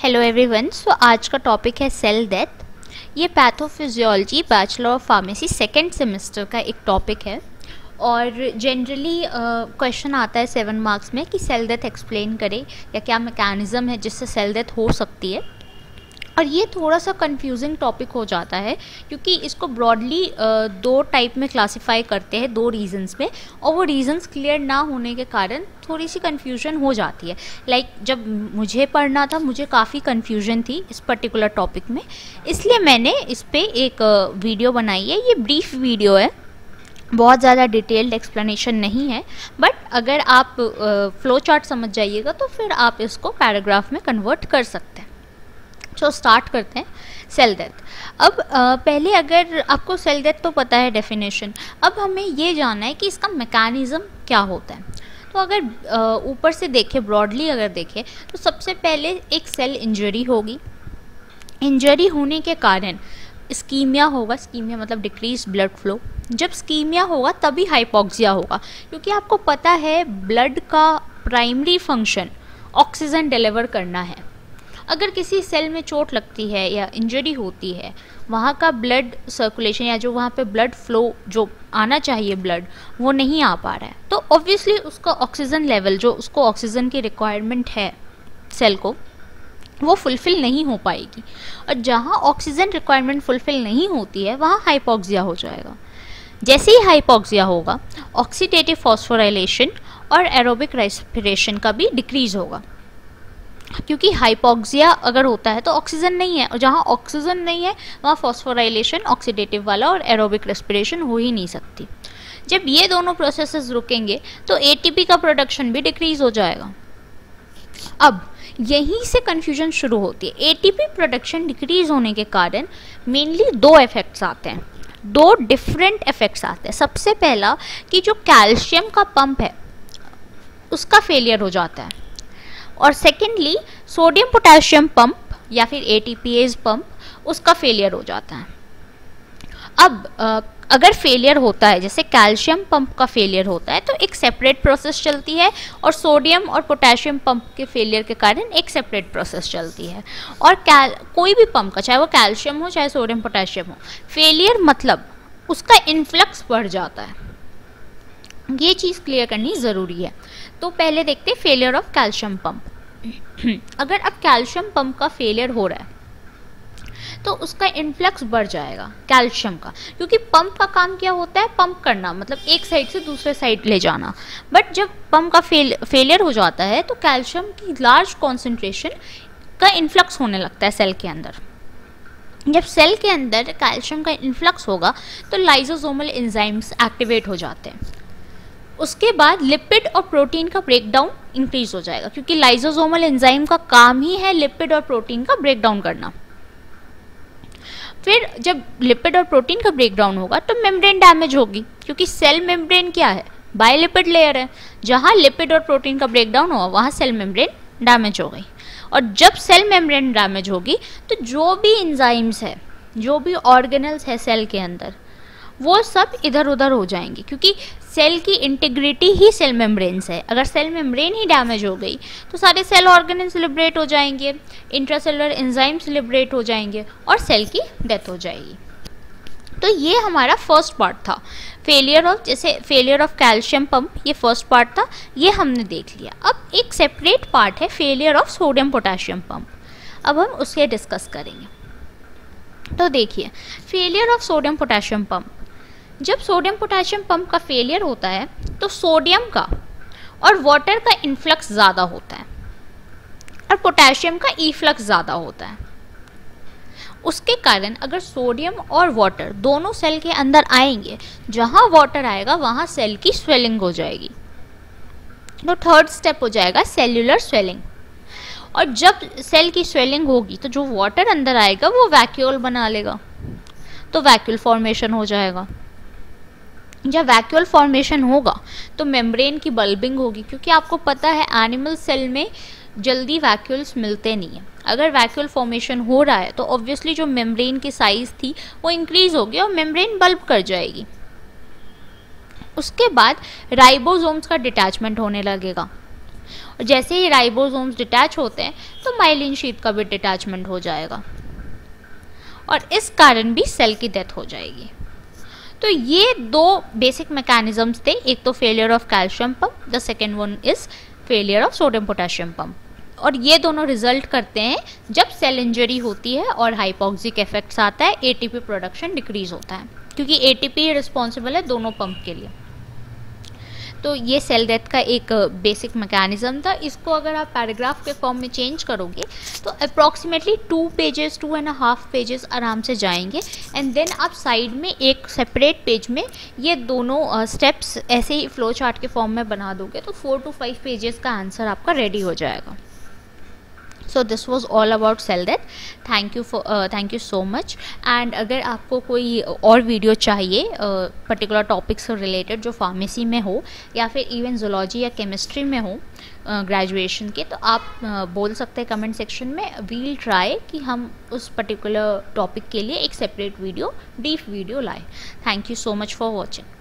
Hello everyone. सो आज का topic है सेल डेथ। ये pathophysiology bachelor of pharmacy second semester का एक टॉपिक है और जनरली क्वेश्चन आता है 7 मार्क्स में कि सेल डेथ एक्सप्लेन करे या क्या मैकेनिज़्म है जिससे सेल डेथ हो सकती है। और ये थोड़ा सा कंफ्यूजिंग टॉपिक हो जाता है क्योंकि इसको ब्रॉडली दो टाइप में क्लासिफाई करते हैं, दो रीजंस में, और वो रीजंस क्लियर ना होने के कारण थोड़ी सी कंफ्यूजन हो जाती है। जब मुझे पढ़ना था मुझे काफ़ी कंफ्यूजन थी इस पर्टिकुलर टॉपिक में, इसलिए मैंने इस पर एक वीडियो बनाई है। ये ब्रीफ वीडियो है, बहुत ज़्यादा डिटेल्ड एक्सप्लेनेशन नहीं है, बट अगर आप फ्लो चार्ट समझ जाइएगा तो फिर आप इसको पैराग्राफ में कन्वर्ट कर सकते हैं। तो स्टार्ट करते हैं सेल डेथ। अब पहले अगर आपको सेल डेथ तो पता है डेफिनेशन, अब हमें ये जानना है कि इसका मैकेनिज़्म क्या होता है। तो अगर ऊपर से देखें, ब्रॉडली अगर देखें, तो सबसे पहले एक सेल इंजरी होगी। इंजरी होने के कारण स्कीमिया होगा। स्कीमिया मतलब डिक्रीज ब्लड फ्लो। जब स्कीमिया होगा तभी हाइपोक्सिया होगा, क्योंकि आपको पता है ब्लड का प्राइमरी फंक्शन ऑक्सीजन डिलीवर करना है। अगर किसी सेल में चोट लगती है या इंजरी होती है, वहाँ का ब्लड सर्कुलेशन या जो वहाँ पे ब्लड फ्लो जो आना चाहिए ब्लड, वो नहीं आ पा रहा है, तो ऑब्वियसली उसका ऑक्सीजन लेवल, जो उसको ऑक्सीजन की रिक्वायरमेंट है सेल को, वो फुलफ़िल नहीं हो पाएगी। और जहाँ ऑक्सीजन रिक्वायरमेंट फुलफ़िल नहीं होती है वहाँ हाइपोक्सिया हो जाएगा। जैसे ही हाइपोक्सिया होगा, ऑक्सीडेटिव फॉस्फोराइलेशन और एरोबिक रेस्पिरेशन का भी डिक्रीज होगा, क्योंकि हाइपोक्सिया अगर होता है तो ऑक्सीजन नहीं है, और जहाँ ऑक्सीजन नहीं है वहाँ फॉस्फोराइलेशन ऑक्सीडेटिव वाला और एरोबिक रेस्पिरेशन हो ही नहीं सकती। जब ये दोनों प्रोसेसेस रुकेंगे तो एटीपी का प्रोडक्शन भी डिक्रीज हो जाएगा। अब यहीं से कंफ्यूजन शुरू होती है। एटीपी प्रोडक्शन डिक्रीज होने के कारण मेनली दो इफेक्ट्स आते हैं, दो डिफरेंट इफेक्ट्स आते हैं। सबसे पहला कि जो कैल्शियम का पंप है उसका फेलियर हो जाता है, और सेकेंडली सोडियम पोटेशियम पंप या फिर एटीपीएज पंप, उसका फेलियर हो जाता है। अब अगर फेलियर होता है, जैसे कैल्शियम पंप का फेलियर होता है, तो एक सेपरेट प्रोसेस चलती है, और सोडियम और पोटेशियम पंप के फेलियर के कारण एक सेपरेट प्रोसेस चलती है। और कोई भी पंप का, चाहे वो कैल्शियम हो चाहे सोडियम पोटेशियम हो, फेलियर मतलब उसका इन्फ्लक्स बढ़ जाता है। ये चीज़ क्लियर करनी ज़रूरी है। तो पहले देखते हैं फेलियर ऑफ कैल्शियम पंप। अगर अब कैल्शियम पंप का फेलियर हो रहा है तो उसका इन्फ्लक्स बढ़ जाएगा कैल्शियम का, क्योंकि पंप का काम क्या होता है? पंप करना, मतलब एक साइड से दूसरे साइड ले जाना। बट जब पंप का फेलियर हो जाता है तो कैल्शियम की लार्ज कॉन्सेंट्रेशन का इन्फ्लक्स होने लगता है सेल के अंदर। जब सेल के अंदर कैल्शियम का इन्फ्लक्स होगा तो लाइसोसोमल एंजाइम्स एक्टिवेट हो जाते हैं। उसके बाद लिपिड और प्रोटीन का ब्रेकडाउन इंक्रीज हो जाएगा, क्योंकि लाइसोसोमल एंजाइम का काम ही है लिपिड और प्रोटीन का ब्रेकडाउन करना। फिर जब लिपिड और प्रोटीन का ब्रेकडाउन होगा तो मेम्ब्रेन डैमेज होगी, क्योंकि सेल मेम्ब्रेन क्या है? बायोलिपिड लेयर है। जहाँ लिपिड और प्रोटीन का ब्रेकडाउन हुआ वहाँ सेल मेम्ब्रेन डैमेज हो गई। और जब सेल मेम्ब्रेन डैमेज होगी तो जो भी एंजाइम्स है, जो भी ऑर्गेनल्स है सेल के अंदर, वो सब इधर उधर हो जाएंगे, क्योंकि सेल की इंटीग्रिटी ही सेल मेम्ब्रेन है। अगर सेल मेम्ब्रेन ही डैमेज हो गई तो सारे सेल ऑर्गेनल्स लिबरेट हो जाएंगे, इंट्रासेलुलर एंजाइम्स लिबरेट हो जाएंगे और सेल की डेथ हो जाएगी। तो ये हमारा फर्स्ट पार्ट था, फेलियर ऑफ, जैसे फेलियर ऑफ कैल्शियम पंप, ये फर्स्ट पार्ट था, ये हमने देख लिया। अब एक सेपरेट पार्ट है failure of sodium potassium pump. अब हम उसके डिस्कस करेंगे। तो देखिए, failure of sodium potassium pump, जब सोडियम पोटेशियम पंप का फेलियर होता है तो सोडियम का और वाटर का इन्फ्लक्स ज़्यादा होता है और पोटेशियम का ईफ्लक्स ज़्यादा होता है। उसके कारण अगर सोडियम और वाटर दोनों सेल के अंदर आएंगे, जहाँ वाटर आएगा वहाँ सेल की स्वेलिंग हो जाएगी। तो थर्ड स्टेप हो जाएगा सेल्यूलर स्वेलिंग। और जब सेल की स्वेलिंग होगी तो जो वाटर अंदर आएगा वो वैक्यूल बना लेगा, तो वैक्यूल फॉर्मेशन हो जाएगा। जब वैक्यूल फॉर्मेशन होगा तो मेम्ब्रेन की बल्बिंग होगी, क्योंकि आपको पता है एनिमल सेल में जल्दी वैक्यूल्स मिलते नहीं हैं। अगर वैक्यूल फॉर्मेशन हो रहा है तो ऑब्वियसली जो मेम्ब्रेन की साइज़ थी वो इंक्रीज होगी और मेम्ब्रेन बल्ब कर जाएगी। उसके बाद राइबोसोम्स का डिटैचमेंट होने लगेगा। और जैसे ही राइबोसोम्स डिटैच होते हैं तो माइलिन शीथ का भी डिटैचमेंट हो जाएगा और इस कारण भी सेल की डेथ हो जाएगी। तो ये दो बेसिक मैकेनिज्म्स थे, एक तो failure of calcium pump, the second one is failure of sodium potassium pump. और ये दोनों रिजल्ट करते हैं जब सेल इंजरी होती है और हाइपोक्सिक इफेक्ट्स आता है, एटीपी प्रोडक्शन डिक्रीज होता है, क्योंकि एटीपी रिस्पॉन्सिबल है दोनों पंप के लिए। तो ये सेल डेथ का एक बेसिक मैकेनिज्म था। इसको अगर आप पैराग्राफ के फॉर्म में चेंज करोगे तो अप्रॉक्सीमेटली 2 पेजेस 2.5 पेजेस आराम से जाएंगे, एंड देन आप साइड में एक सेपरेट पेज में ये दोनों स्टेप्स ऐसे ही फ्लो चार्ट के फॉर्म में बना दोगे तो 4 to 5 पेजेस का आंसर आपका रेडी हो जाएगा। So this was all about cell death. Thank you so much. And अगर आपको कोई और वीडियो चाहिए पर्टिकुलर टॉपिक से रिलेटेड जो फार्मेसी में हो या फिर इवन जूलॉजी या केमिस्ट्री में हो ग्रेजुएशन के, तो आप बोल सकते हैं कमेंट सेक्शन में। वील ट्राई कि हम उस पर्टिकुलर टॉपिक के लिए एक सेपरेट वीडियो, ब्रीफ वीडियो लाएं। Thank you so much for watching.